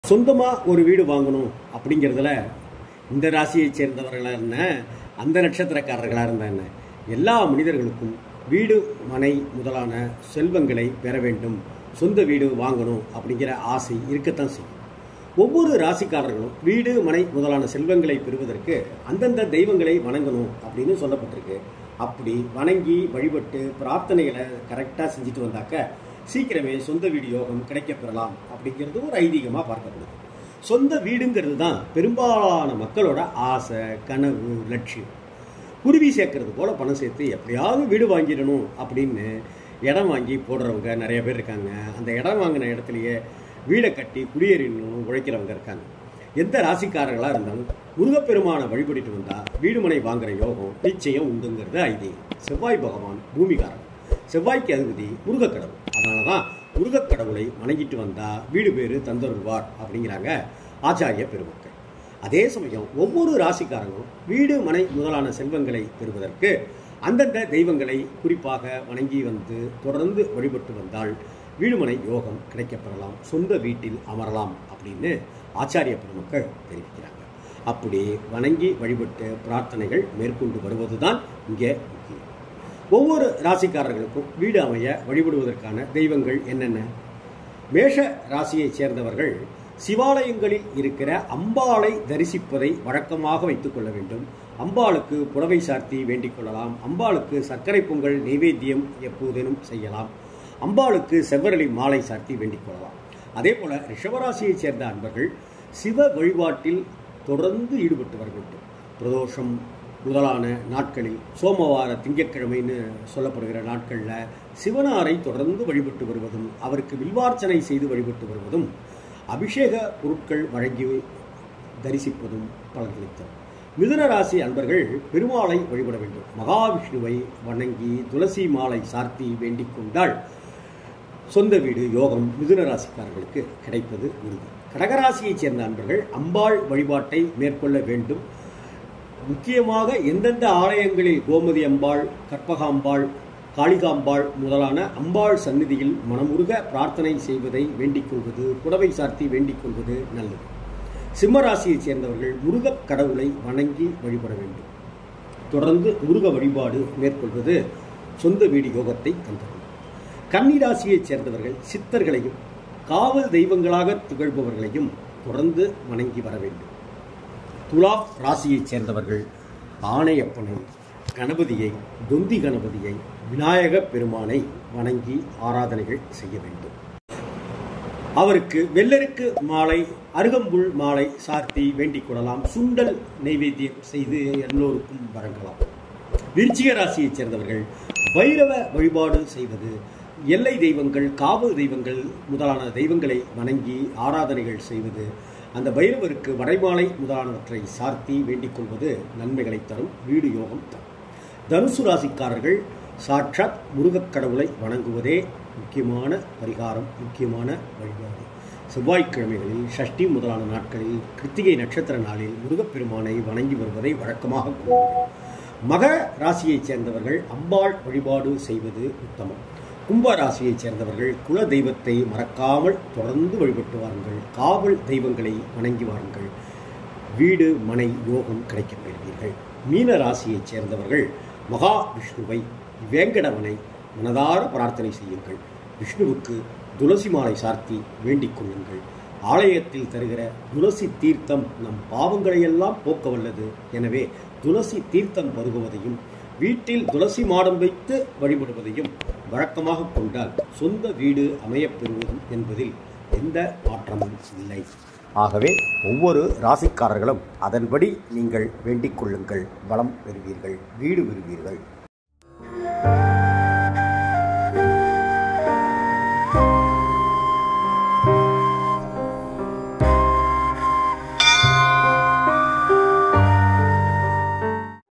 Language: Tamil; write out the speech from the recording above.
சொந்தமாக ஒரு வீடு வாங்கணும் அப்படிங்கிறதுல இந்த ராசியை சேர்ந்தவர்களாக என்ன, அந்த நட்சத்திரக்காரர்களாக இருந்த என்ன, எல்லா மனிதர்களுக்கும் வீடு மனை முதலான செல்வங்களை பெற வேண்டும், சொந்த வீடு வாங்கணும் அப்படிங்கிற ஆசை இருக்கத்தான் செய்யும். ஒவ்வொரு ராசிக்காரர்களும் வீடு மனை முதலான செல்வங்களை பெறுவதற்கு அந்தந்த தெய்வங்களை வணங்கணும் அப்படின்னு சொல்லப்பட்டிருக்கு. அப்படி வணங்கி வழிபட்டு பிரார்த்தனைகளை கரெக்டாக செஞ்சுட்டு வந்தாக்க சீக்கிரமே சொந்த வீடு யோகம் கிடைக்க பெறலாம் அப்படிங்கிறது ஒரு ஐதீகமாக பார்க்கப்படுது. சொந்த வீடுங்கிறது தான் பெரும்பாலான மக்களோட ஆசை, கனவு, லட்சியம். குருவி சேர்க்கறது போல பணம் சேர்த்து எப்படியாவது வீடு வாங்கிடணும் அப்படின்னு இடம் வாங்கி போடுறவங்க நிறைய பேர் இருக்காங்க. அந்த இடம் வாங்கின இடத்துலையே வீடை கட்டி குடியேறணும் உழைக்கிறவங்க இருக்காங்க. எந்த ராசிக்காரர்களாக இருந்தாலும் முருகப்பெருமானை வழிபடிட்டு வந்தால் வீடுமனை வாங்குற யோகம் நிச்சயம் உண்டுங்கிறது ஐதீகம். செவ்வாய் பகவான் பூமிகாரன், செவ்வாய்க்கு அதிபதி முருகக்கடவுள். அதனால தான் முருகக்கடவுளை வணங்கிட்டு வந்தால் வீடு பேரு தந்தருள்வார் அப்படிங்கிறாங்க ஆச்சாரிய பெருமக்கள். அதே சமயம் ஒவ்வொரு ராசிக்காரங்களும் வீடு மனை முதலான செல்வங்களை பெறுவதற்கு அந்தந்த தெய்வங்களை குறிப்பாக வணங்கி வந்து தொடர்ந்து வழிபட்டு வந்தால் வீடுமனை யோகம் கிடைக்கப்பெறலாம், சொந்த வீட்டில் அமரலாம் அப்படின்னு ஆச்சாரிய பெருமக்கள் தெரிவிக்கிறாங்க. அப்படி வணங்கி வழிபட்டு பிரார்த்தனைகள் மேற்கொண்டு வருவதுதான் இங்கே முக்கியம். ஒவ்வொரு ராசிக்காரர்களுக்கும் வீடு அமைய வழிபடுவதற்கான தெய்வங்கள் என்னென்ன? மேஷ ராசியைச் சேர்ந்தவர்கள் சிவாலயங்களில் இருக்கிற அம்பாளை தரிசிப்பதை வழக்கமாக வைத்துக் கொள்ள வேண்டும். அம்பாளுக்கு புடவை சார்த்தி வேண்டிக் கொள்ளலாம். அம்பாளுக்கு சர்க்கரை பொங்கல் நைவேத்தியம் எப்போதேனும் செய்யலாம். அம்பாளுக்கு செவ்வரளி மாலை சார்த்தி வேண்டிக் கொள்ளலாம். அதே போல ரிஷபராசியைச் சேர்ந்த அன்பர்கள் சிவ வழிபாட்டில் தொடர்ந்து ஈடுபட்டு வர வேண்டும். பிரதோஷம் முதலான நாட்களில், சோமவார திங்கட்கிழமைன்னு சொல்லப்படுகிற நாட்களில் சிவனாரை தொடர்ந்து வழிபட்டு வருவதும், அவருக்கு வில்வார்ச்சனை செய்து வழிபட்டு வருவதும், அபிஷேக பொருட்கள் வழங்கி தரிசிப்பதும் பலனளித்தது. மிதுன ராசி அன்பர்கள் பெருமாளை வழிபட வேண்டும். மகாவிஷ்ணுவை வணங்கி துளசி மாலை சார்த்தி வேண்டிக் கொண்டால் சொந்த வீடு யோகம் மிதுன ராசிக்காரர்களுக்கு கிடைப்பது உறுதி. கடகராசியைச் சேர்ந்த அன்பர்கள் அம்பாள் வழிபாட்டை மேற்கொள்ள வேண்டும். முக்கியமாக எந்தெந்த ஆலயங்களில் கோமதி அம்பாள், கற்பகாம்பாள், காளிகாம்பாள் முதலான அம்பாள் சந்நிதியில் மனமுருக பிரார்த்தனை செய்வதை வேண்டிக் கொள்வது, புடவை சார்த்தி வேண்டிக் கொள்வது நல்லது. சிம்மராசியைச் சேர்ந்தவர்கள் முருகக் கடவுளை வணங்கி வழிபட வேண்டும். தொடர்ந்து முருக வழிபாடு மேற்கொள்வது சொந்த வீடு யோகத்தை தந்தது. கன்னிராசியைச் சேர்ந்தவர்கள் சித்தர்களையும் காவல் தெய்வங்களாக திகழ்பவர்களையும் தொடர்ந்து வணங்கி வர வேண்டும். துலா ராசியைச் சேர்ந்தவர்கள் ஆணையப்பனை, கணபதியை, தொந்தி கணபதியை, விநாயக பெருமானை வணங்கி ஆராதனைகள் செய்ய வேண்டும். அவருக்கு வெள்ளருக்கு மாலை, அருகம்புல் மாலை சார்த்தி வேண்டிக் கொள்ளலாம். சுண்டல் நைவேத்தியம் செய்து எல்லோருக்கும் வழங்கலாம். விருச்சிக ராசியைச் சேர்ந்தவர்கள் பைரவ வழிபாடு செய்வது, எல்லை தெய்வங்கள், காவல் தெய்வங்கள் முதலான தெய்வங்களை வணங்கி ஆராதனைகள் செய்வது, அந்த பைரவருக்கு வடைமாலை முதலானவற்றை சார்த்தி வேண்டிக் கொள்வது நன்மைகளை தரும், வீடு யோகம் தரும். தனுசு ராசிக்காரர்கள் சாட்சாத் முருகக் கடவுளை வணங்குவதே முக்கியமான பரிகாரம், முக்கியமான வழிபாடு. செவ்வாய்க்கிழமைகளில், ஷஷ்டி முதலான நாட்களில், கிருத்திகை நட்சத்திர நாளில் முருகப்பெருமானை வணங்கி வருவதை வழக்கமாக கொள்வார்கள். மகர ராசியைச் சேர்ந்தவர்கள் அம்பாள் வழிபாடு செய்வது உத்தமம். கும்ப ராசியைச் சேர்ந்தவர்கள் குல தெய்வத்தை மறக்காமல் தொடர்ந்து வழிபட்டு வாருங்கள். காவல் தெய்வங்களை வணங்கி வாருங்கள். வீடு மனை யோகம் கிடைக்கப் பெறுவீர்கள். மீன ராசியைச் சேர்ந்தவர்கள் மகா விஷ்ணுவை, வேங்கடவனை மனதார பிரார்த்தனை செய்யுங்கள். விஷ்ணுவுக்கு துளசி மாலை சார்த்தி வேண்டிக் கொள்ளுங்கள். ஆலயத்தில் தருகிற துளசி தீர்த்தம் நம் பாவங்களையெல்லாம் போக்க வல்லது. எனவே துளசி தீர்த்தம் பருகுவதையும் வீட்டில் துளசி மாடம் வைத்து வழிபடுவதையும் வழக்கமாக கொண்டால் சொந்த வீடு அமையப்பெறுவதும் என்பதில் எந்த மாற்றமும் இல்லை. ஆகவே ஒவ்வொரு ராசிக்காரர்களும் அதன்படி நீங்கள் வேண்டிக் கொள்ளுங்கள். வளம் பெறுவீர்கள், வீடு பெறுவீர்கள்.